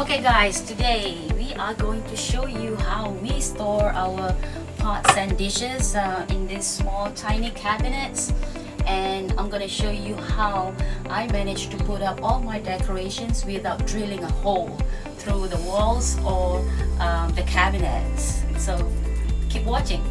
Okay guys, today we are going to show you how we store our pots and dishes in these small tiny cabinets, and I'm going to show you how I managed to put up all my decorations without drilling a hole through the walls or the cabinets. So keep watching.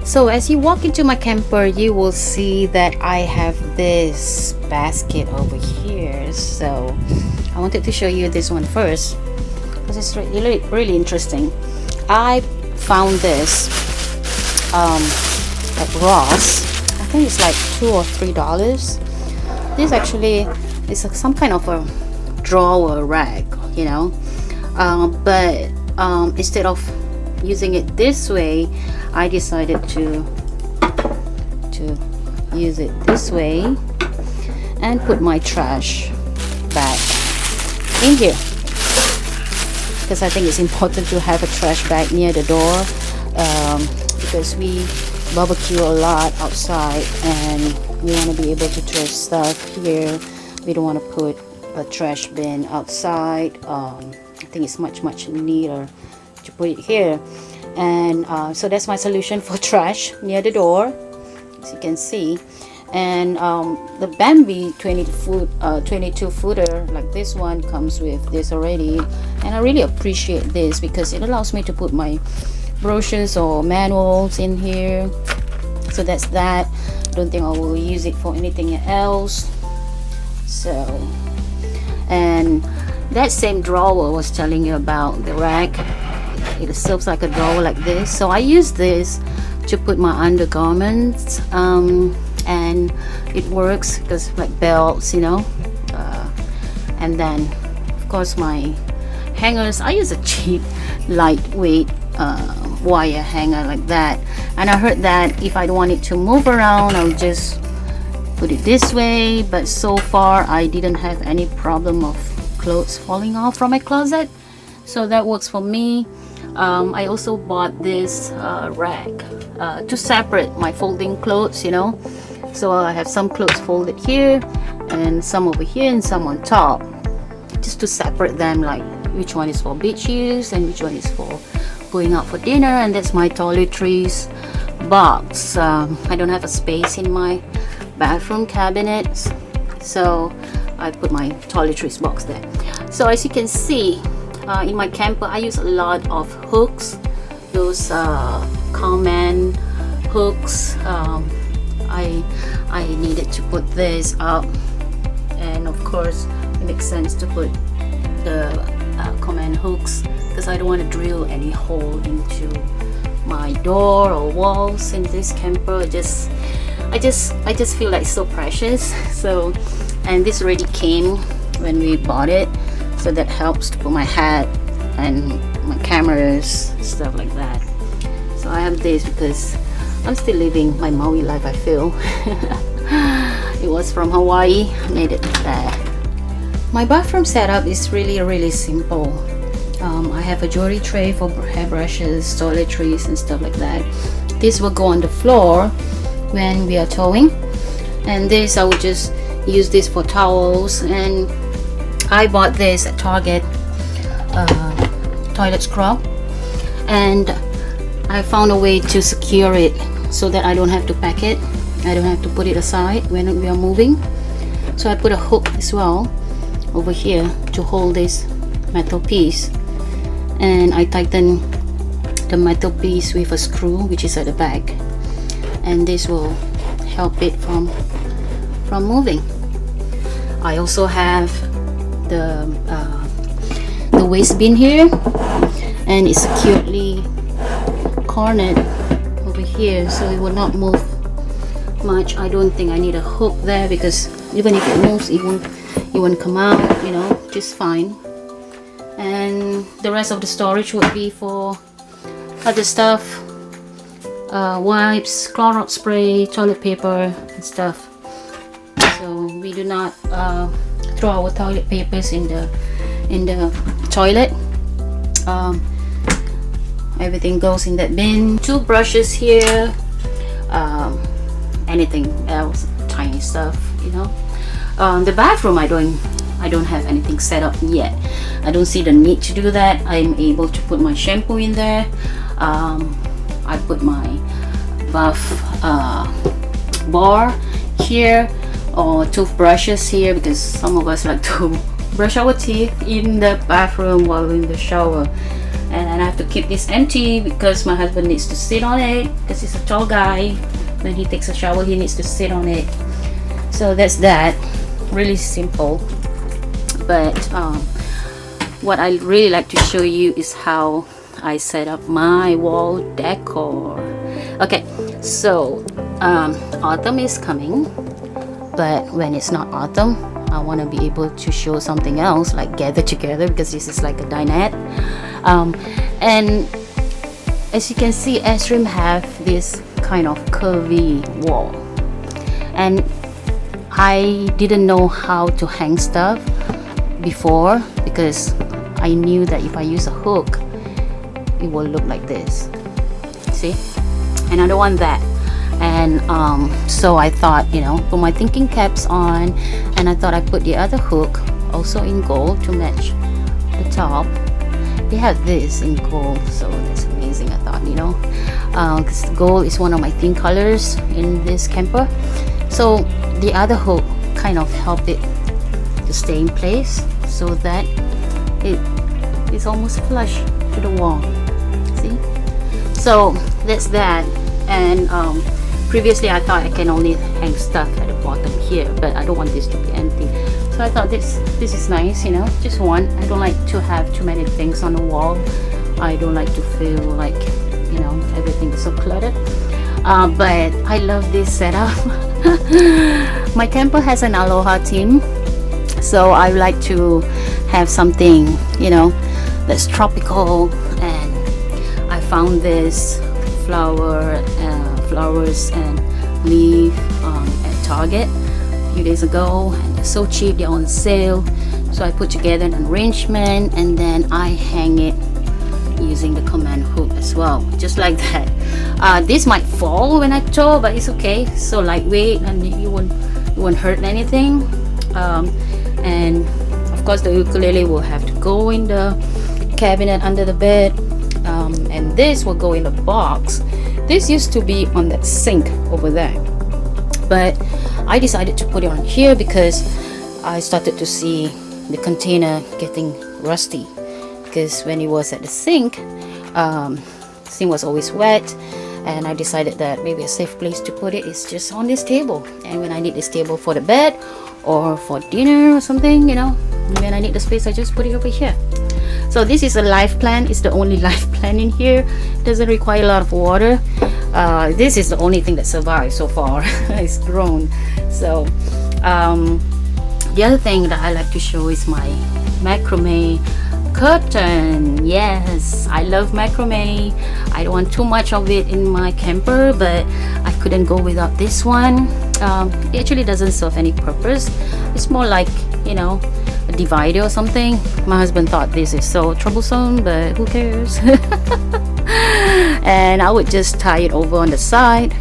So as you walk into my camper, you will see that I have this basket over here. So I wanted to show you this one first because it's really interesting. I found this at Ross. I think it's like $2 or $3. This actually is some kind of a drawer rack, you know, but instead of using it this way, I decided to use it this way and put my trash bag in here because I think it's important to have a trash bag near the door, because we barbecue a lot outside and we want to be able to throw stuff here. We don't want to put a trash bin outside. I think it's much neater to put it here, and so that's my solution for trash near the door, as you can see. And the Bambi 22 footer like this one comes with this already, and I really appreciate this because it allows me to put my brochures or manuals in here. So that's that. I don't think I will use it for anything else. So, and that same drawer I was telling you about, the rack, it serves like a drawer like this. So I use this to put my undergarments, and it works because like belts, you know, and then of course my hangers, I use a cheap lightweight wire hanger like that. And I heard that if I don't want it to move around, I'll just put it this way, but so far I didn't have any problem of clothes falling off from my closet, so that works for me. I also bought this rack to separate my folding clothes, you know, so I have some clothes folded here and some over here and some on top, just to separate them, like which one is for beach use and which one is for going out for dinner. And that's my toiletries box. I don't have a space in my bathroom cabinets, so I put my toiletries box there. So as you can see, in my camper I use a lot of hooks, those command hooks. I needed to put this up, and of course it makes sense to put the command hooks because I don't want to drill any hole into my door or walls in this camper. I just feel like it's so precious. So, and this already came when we bought it, so that helps to put my hat and my cameras, stuff like that. So I have this because I'm still living my Maui life, I feel. It was from Hawaii, I made it there. My bathroom setup is really simple. I have a jewelry tray for hairbrushes, toiletries and stuff like that. This will go on the floor when we are towing, and this I will just use this for towels. And I bought this at Target, toilet scrub, and I found a way to secure it so that I don't have to pack it, I don't have to put it aside when we are moving. So I put a hook as well over here to hold this metal piece, and I tighten the metal piece with a screw which is at the back, and this will help it from moving. I also have the waste bin here, and it's securely cornered over here, so it will not move much. I don't think I need a hook there, because even if it moves, it won't come out, you know, just fine. And the rest of the storage would be for other stuff, wipes, Clorox spray, toilet paper and stuff. So we do not throw our toilet papers in the toilet. Everything goes in that bin. Toothbrushes here, anything else, tiny stuff, you know. The bathroom, I don't have anything set up yet. I don't see the need to do that. I'm able to put my shampoo in there. I put my bath bar here, or toothbrushes here, because some of us like to brush our teeth in the bathroom while in the shower. And I have to keep this empty because my husband needs to sit on it, because he's a tall guy. When he takes a shower, he needs to sit on it. So that's that. Really simple. But what I really like to show you is how I set up my wall decor. Okay, so autumn is coming, but when it's not autumn, I want to be able to show something else, like gather together, because this is like a dinette. And as you can see, Airstream have this kind of curvy wall, and I didn't know how to hang stuff before, because I knew that if I use a hook, it will look like this. See? And I don't want that. And so I thought, you know, put my thinking caps on, and I thought I put the other hook also in gold to match the top. They have this in gold, so that's amazing. I thought, you know, because gold is one of my theme colors in this camper. So the other hook kind of helped it to stay in place, so that it is almost flush to the wall. See? So that's that. And previously I thought I can only hang stuff at the bottom here, but I don't want this to be empty. So I thought this is nice, you know, just one. I don't like to have too many things on the wall. I don't like to feel like, you know, everything is so cluttered. But I love this setup. My camper has an aloha theme, so I like to have something, you know, that's tropical. And I found this flowers and leaf at Target a few days ago, and they're so cheap, they're on sale. So I put together an arrangement, and then I hang it using the command hook as well, just like that. This might fall when I tow, but it's okay, so lightweight, and you won't hurt anything. And of course the ukulele will have to go in the cabinet under the bed, and this will go in the box. This used to be on that sink over there, but I decided to put it on here because I started to see the container getting rusty, because when it was at the sink was always wet, and I decided that maybe a safe place to put it is just on this table. And when I need this table for the bed or for dinner or something, you know, when I need the space, I just put it over here. So this is a life plant. It's the only life plant in here. Doesn't require a lot of water. This is the only thing that survived so far. It's grown. So the other thing that I like to show is my macrame curtain. Yes, I love macrame. I don't want too much of it in my camper, but I couldn't go without this one. It actually doesn't serve any purpose. It's more like, you know, a divider or something. My husband thought this is so troublesome, but who cares? And I would just tie it over on the side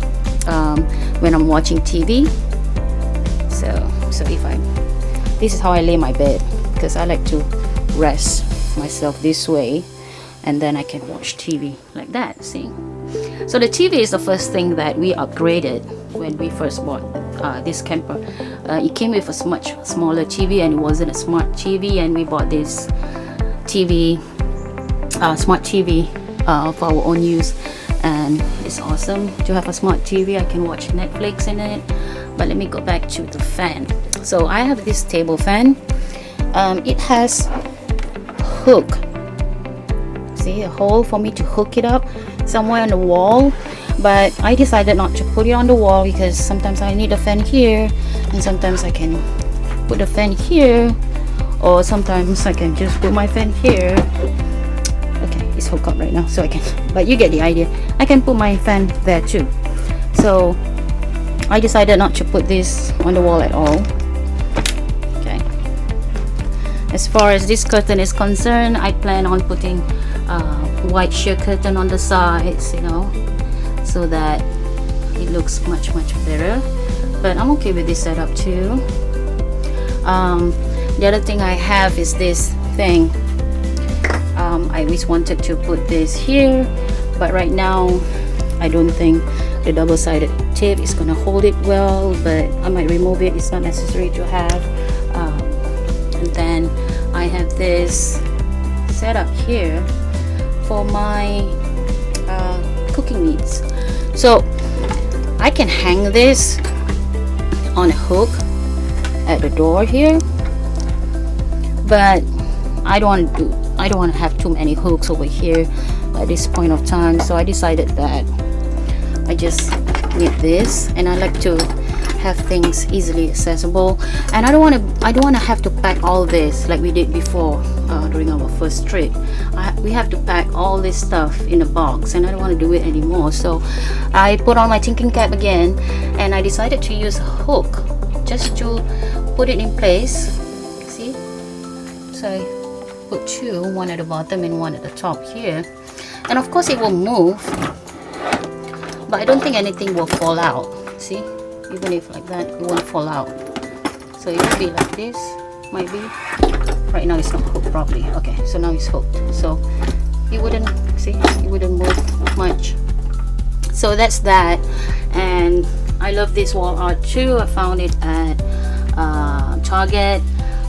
when I'm watching TV. So this is how I lay my bed, because I like to rest myself this way, and then I can watch TV like that. See? So the TV is the first thing that we upgraded when we first bought this camper. It came with a much smaller TV, and it wasn't a smart TV, and we bought this TV, smart TV for our own use, and it's awesome to have a smart TV. I can watch Netflix in it. But let me go back to the fan. So I have this table fan. It has hook. see a hole for me to hook it up somewhere on the wall, but I decided not to put it on the wall because sometimes I need a fan here and sometimes I can put a fan here, or sometimes I can just put my fan here. Okay, it's hooked up right now, so I can, but you get the idea. I can put my fan there too. So I decided not to put this on the wall at all. Okay, as far as this curtain is concerned, I plan on putting white sheer curtain on the sides, you know, so that it looks much better. But I'm okay with this setup too. The other thing I have is this thing. I always wanted to put this here, but right now I don't think the double-sided tape is gonna hold it well, but I might remove it. It's not necessary to have. And then I have this setup here for my cooking needs. So I can hang this on a hook at the door here, but I don't want to have too many hooks over here at this point of time. So I decided that I just need this, and I like to have things easily accessible, and I don't want to have to pack all this like we did before during our first trip. We have to pack all this stuff in a box, and I don't want to do it anymore. So I put on my thinking cap again, and I decided to use a hook just to put it in place. See, so I put two, one at the bottom and one at the top here, and of course it will move, but I don't think anything will fall out. See, even if like that, it won't fall out. So it will be like this, might be. Right now it's not hooked properly. Okay, so now it's hooked, so it wouldn't, see, it wouldn't move much. So that's that. And I love this wall art too. I found it at Target.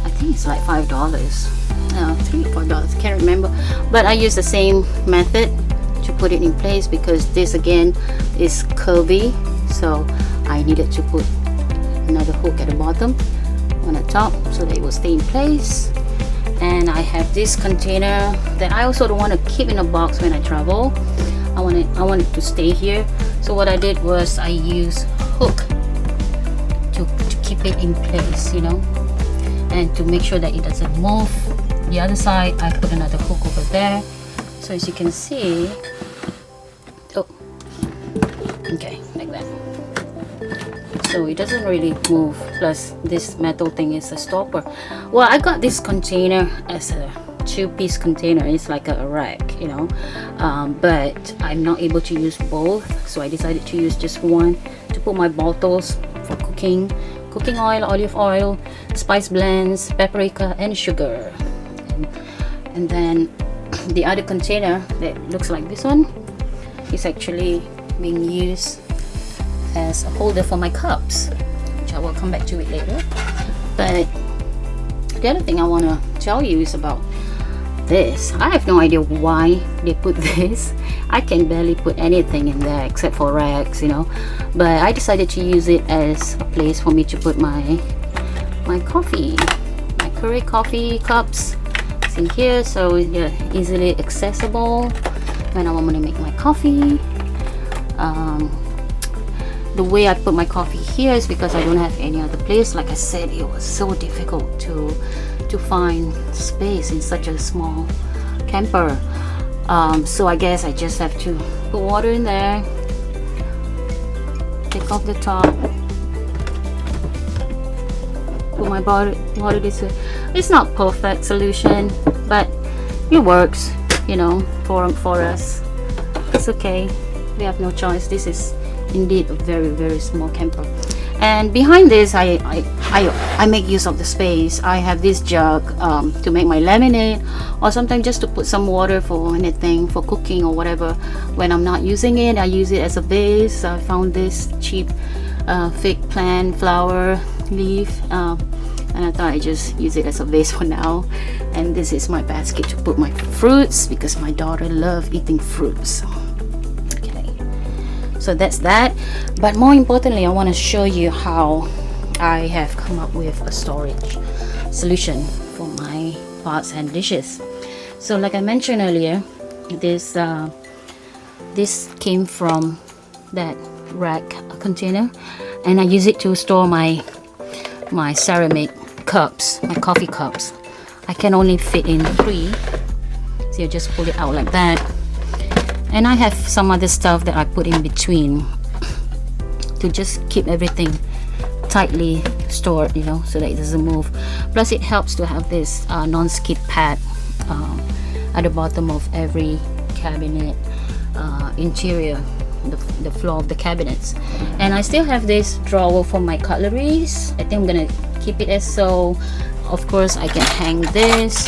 I think it's like $5, $3 or $4, can't remember, but I use the same method to put it in place because this again is curvy, so I needed to put another hook at the bottom, on the top, so that it will stay in place. And I have this container that I also don't want to keep in a box when I travel. I want it to stay here. So what I did was I used hook to keep it in place, you know, and to make sure that it doesn't move. The other side I put another hook over there, so as you can see, oh, okay, like that, so it doesn't really move. Plus this metal thing is a stopper. Well, I got this container as a two-piece container. It's like a rack, you know, but I'm not able to use both, so I decided to use just one to put my bottles for cooking oil, olive oil, spice blends, paprika and sugar. And then the other container that looks like this one is actually being used as a holder for my cups, which I will come back to it later. But the other thing I want to tell you is about this. I have no idea why they put this. I can barely put anything in there except for racks, you know, but I decided to use it as a place for me to put my coffee, my Keurig coffee cups in here, so they're easily accessible when I want to make my coffee. The way I put my coffee here is because I don't have any other place. Like I said, it was so difficult to find space in such a small camper. So I guess I just have to put water in there, take off the top, put my water this way. It's not perfect solution, but it works, you know, for us. It's okay, we have no choice. This is indeed a very small camper. And behind this, I make use of the space. I have this jug to make my lemonade, or sometimes just to put some water for anything, for cooking or whatever. When I'm not using it, I use it as a vase. I found this cheap fake plant flower leaf, and I thought I'd just use it as a vase for now. And this is my basket to put my fruits, because my daughter loves eating fruits. So that's that. But more importantly, I want to show you how I have come up with a storage solution for my pots and dishes. So like I mentioned earlier, this came from that rack container, and I use it to store my ceramic cups, my coffee cups. I can only fit in 3, so you just pull it out like that. And I have some other stuff that I put in between to just keep everything tightly stored, you know, so that it doesn't move. Plus it helps to have this non-skid pad at the bottom of every cabinet interior, the floor of the cabinets. And I still have this drawer for my cutleries. I think I'm gonna keep it as so. Of course I can hang this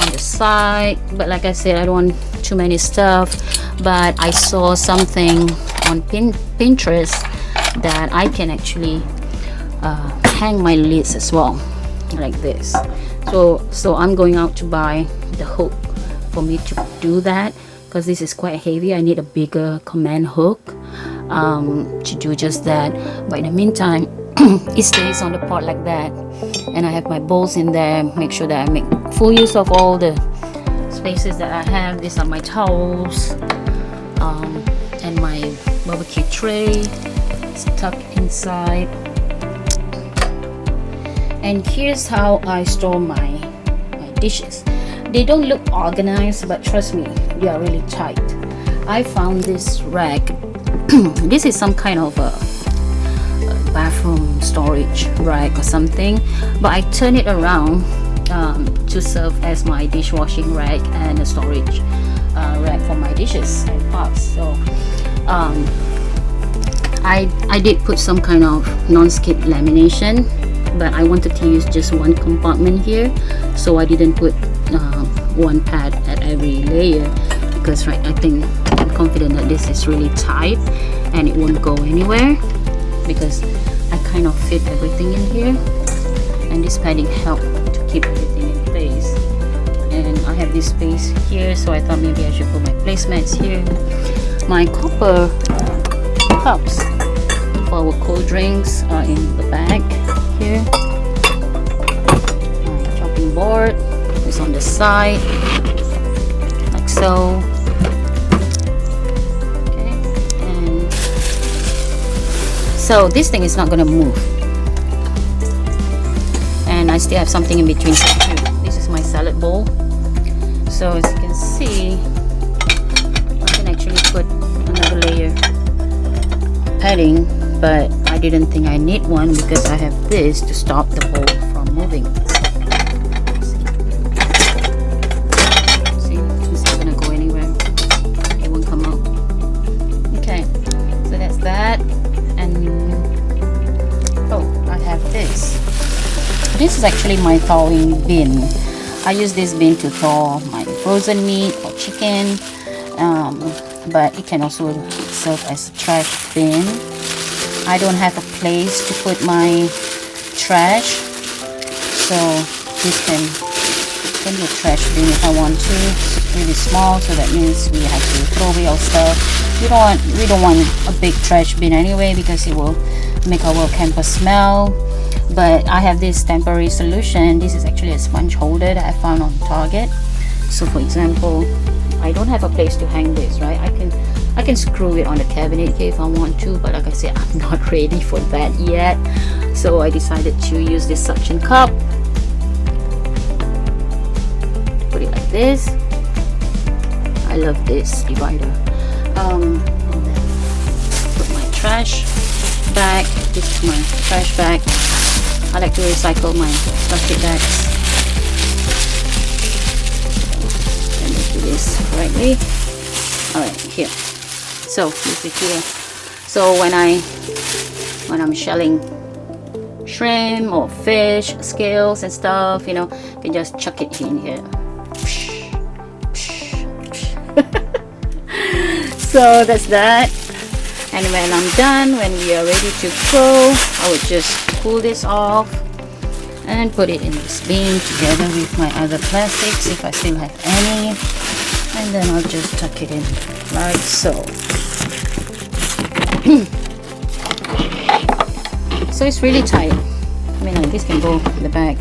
on the side, but like I said, I don't want too many stuff. But I saw something on Pinterest that I can actually hang my lids as well, like this. So I'm going out to buy the hook for me to do that, because this is quite heavy. I need a bigger command hook to do just that. But in the meantime, it stays on the pot like that, and I have my bowls in there. Make sure that I make full use of all the spaces that I have. These are my towels, and my barbecue tray is tucked inside. And here's how I store my dishes. They don't look organized, but trust me, they are really tight. I found this rack. This is some kind of a bathroom storage rack or something, but I turn it around to serve as my dishwashing rack and a storage rack for my dishes and pots. So I did put some kind of non-skid lamination, but I wanted to use just one compartment here, so I didn't put one pad at every layer, because I think I'm confident that this is really tight and it won't go anywhere, because I kind of fit everything in here, and this padding helped to keep everything in place. And I have this space here, so I thought maybe I should put my placemats here. My copper cups for our cold drinks are in the back here. My chopping board is on the side, like so. Okay, and so this thing is not gonna move, and I still have something in between too. This is my salad bowl. So as you can see, I can actually put another layer of padding, but I didn't think I need one because I have this to stop the bowl from moving. See, it's not gonna go anywhere. It won't come out. Okay, so that's that. And oh, I have this. This is actually my thawing bin. I use this bin to thaw my frozen meat or chicken, but it can also serve as a trash bin. I don't have a place to put my trash, so this can be a trash bin if I want to. It's really small, so that means we have to throw away our stuff. We don't want a big trash bin anyway, because it will make our camper smell. But I have this temporary solution. This is actually a sponge holder that I found on Target. So for example, I don't have a place to hang this, right? I can screw it on the cabinet here if I want to, but like I said, I'm not ready for that yet. So I decided to use this suction cup. Put it like this. I love this divider. And then put my trash bag. This is my trash bag. I like to recycle my plastic bags. Let me do this correctly. Alright, here. So this is here. So when I'm shelling shrimp or fish, scales and stuff, you know, you can just chuck it in here. So that's that. And when I'm done, when we are ready to go, I would just pull this off and put it in this bin together with my other plastics if I still have any, and then I'll just tuck it in like so. So it's really tight. I mean, like, this can go in the bag.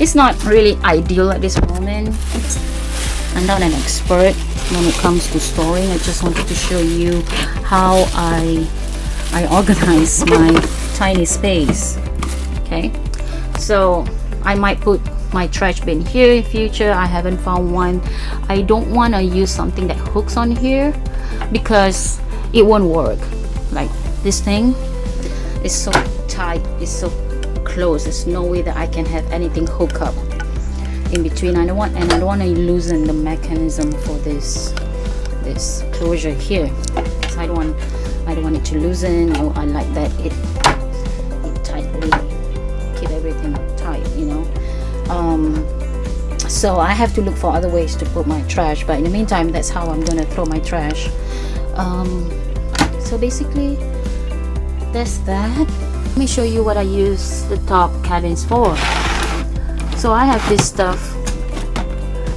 It's not really ideal at this moment. I'm not an expert when it comes to storing. I just wanted to show you how I organize my tiny space. Okay, so I might put my trash bin here in future. I haven't found one. I don't want to use something that hooks on here because it won't work. Like this thing is so tight, it's so close. There's no way that I can have anything hook up in between. I don't want to loosen the mechanism for this closure here. So I don't want it to loosen. I like that it tightly keep everything tight, you know. So I have to look for other ways to put my trash, but in the meantime, that's how I'm gonna throw my trash. So basically that's that. Let me show you what I use the top cabins for. So I have this stuff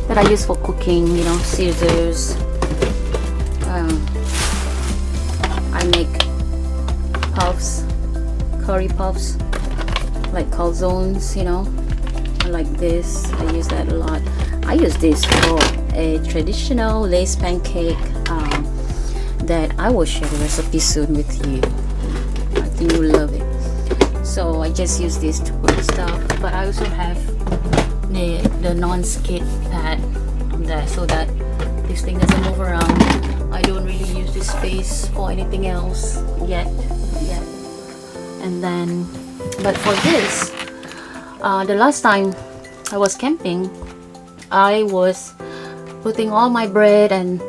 that I use for cooking, you know, scissors. I make puffs, curry puffs, like calzones, you know. I like this. I use that a lot. I use this for a traditional lace pancake that I will share the recipe soon with you. I think you'll love it. So I just use this to put stuff, but I also have the non-skid pad on there so that this thing doesn't move around. I don't really use this space for anything else yet. And then, but for this, the last time I was camping, I was putting all my bread and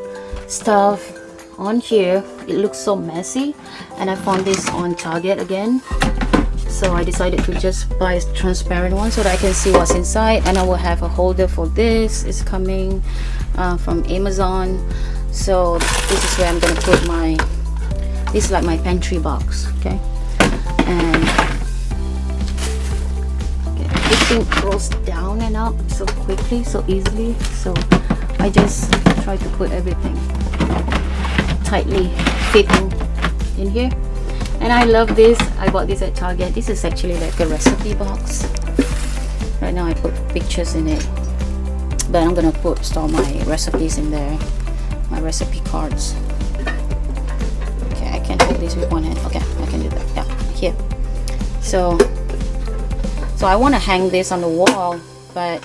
stuff on here. It looks so messy, and I found this on Target again. So I decided to just buy a transparent one so that I can see what's inside, and I will have a holder for this. It's coming from Amazon. So this is where I'm gonna put my, this is like my pantry box, okay? And this thing rolls down and up so quickly, so easily. So I just try to put everything tightly fitting in here. And I love this. I bought this at Target. This is actually like a recipe box. Right now I put pictures in it, but I'm gonna store my recipes in there, my recipe cards. Okay, I can hold this with one hand. Okay, I can do that. Yeah, here. So I want to hang this on the wall, but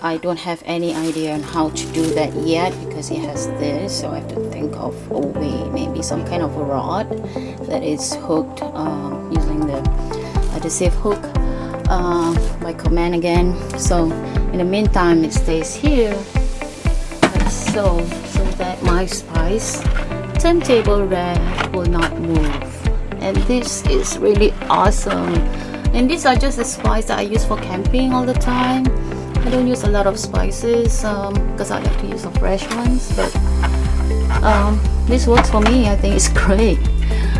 I don't have any idea on how to do that yet because it has this. So I have to think of a way, maybe some kind of a rod that is hooked using the adhesive hook by command again. So in the meantime, it stays here like so that my spice turntable rack will not move. And this is really awesome. And these are just the spices that I use for camping all the time. I don't use a lot of spices because I like to use the fresh ones, but this works for me. I think it's great.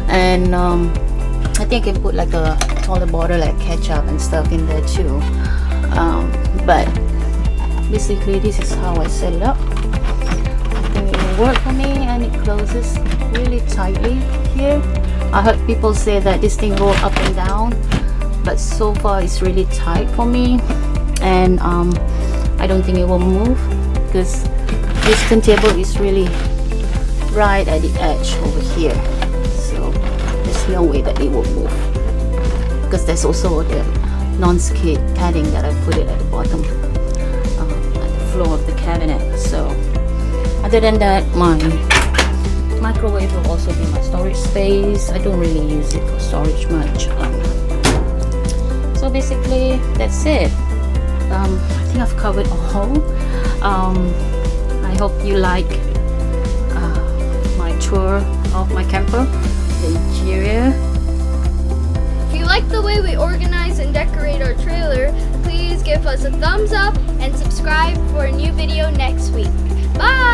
And I think I can put like a taller bottle like ketchup and stuff in there too. But basically this is how I set it up. I think it will work for me, and it closes really tightly here. I heard people say that this thing rolls up and down, but so far it's really tight for me, and I don't think it will move because this turntable is really right at the edge over here, so there's no way that it will move because there's also the non-skid padding that I put it at the bottom at the floor of the cabinet. So other than that, my microwave will also be my storage space. I don't really use it for storage much. So basically that's it. I think I've covered all. I hope you like my tour of my camper, the interior. If you like the way we organize and decorate our trailer, please give us a thumbs up and subscribe for a new video next week. Bye!